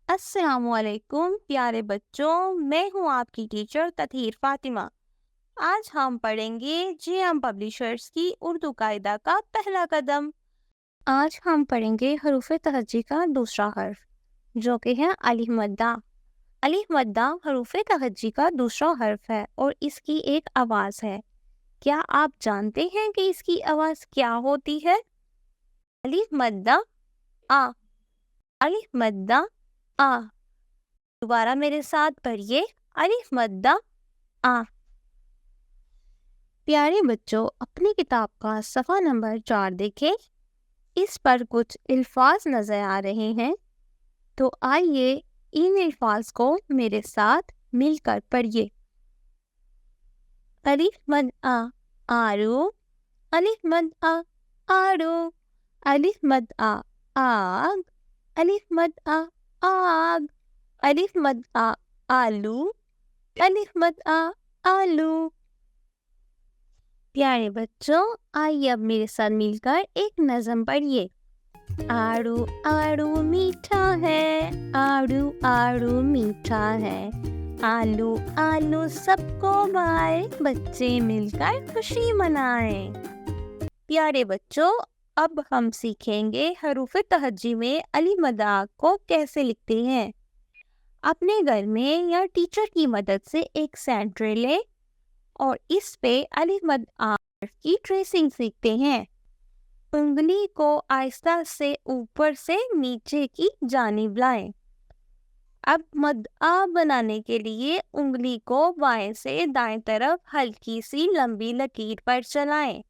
السلام علیکم پیارے بچوں، میں ہوں آپ کی ٹیچر تطہیر فاطمہ۔ آج ہم پڑھیں گے جے ایم پبلیشرز کی اردو قاعدہ کا پہلا قدم۔ آج ہم پڑھیں گے حروف تہجی کا دوسرا حرف جو کہ ہے الف مدہ۔ الف مدہ حروف تہجی کا دوسرا حرف ہے اور اس کی ایک آواز ہے۔ کیا آپ جانتے ہیں کہ اس کی آواز کیا ہوتی ہے؟ الف مدہ آ، الف مدہ آ۔ دوبارہ میرے ساتھ پڑھیے، الف مدہ آ۔ پیارے بچوں، اپنی کتاب کا صفحہ نمبر 4 دیکھیں۔ اس پر کچھ الفاظ نظر آ رہے ہیں، تو آئیے ان الفاظ کو میرے ساتھ مل کر پڑھیے۔ الف مد آ، آرو۔ الف مد آ، آرو۔ الف مد آ، آگ۔ الف مد آ، آگ۔ الف مد آ، آلو۔ الف مد آ، آلو۔ پیارے بچوں، آئیے اب میرے ساتھ مل کر ایک نظم پڑھیے۔ آڑو آڑو میٹھا ہے، آڑو آڑو میٹھا ہے، آلو آلو سب کو بھائے، بچے مل کر خوشی منائیں۔ پیارے بچوں، اب ہم سیکھیں گے حروف تہجی میں الف مد آ کو کیسے لکھتے ہیں۔ اپنے گھر میں یا ٹیچر کی مدد سے ایک سینٹر لیں اور اس پہ الف مد آ کی ٹریسنگ سیکھتے ہیں۔ انگلی کو آہستہ سے اوپر سے نیچے کی جانب لائیں۔ اب مد آ بنانے کے لیے انگلی کو بائیں سے دائیں طرف ہلکی سی لمبی لکیر پر چلائیں۔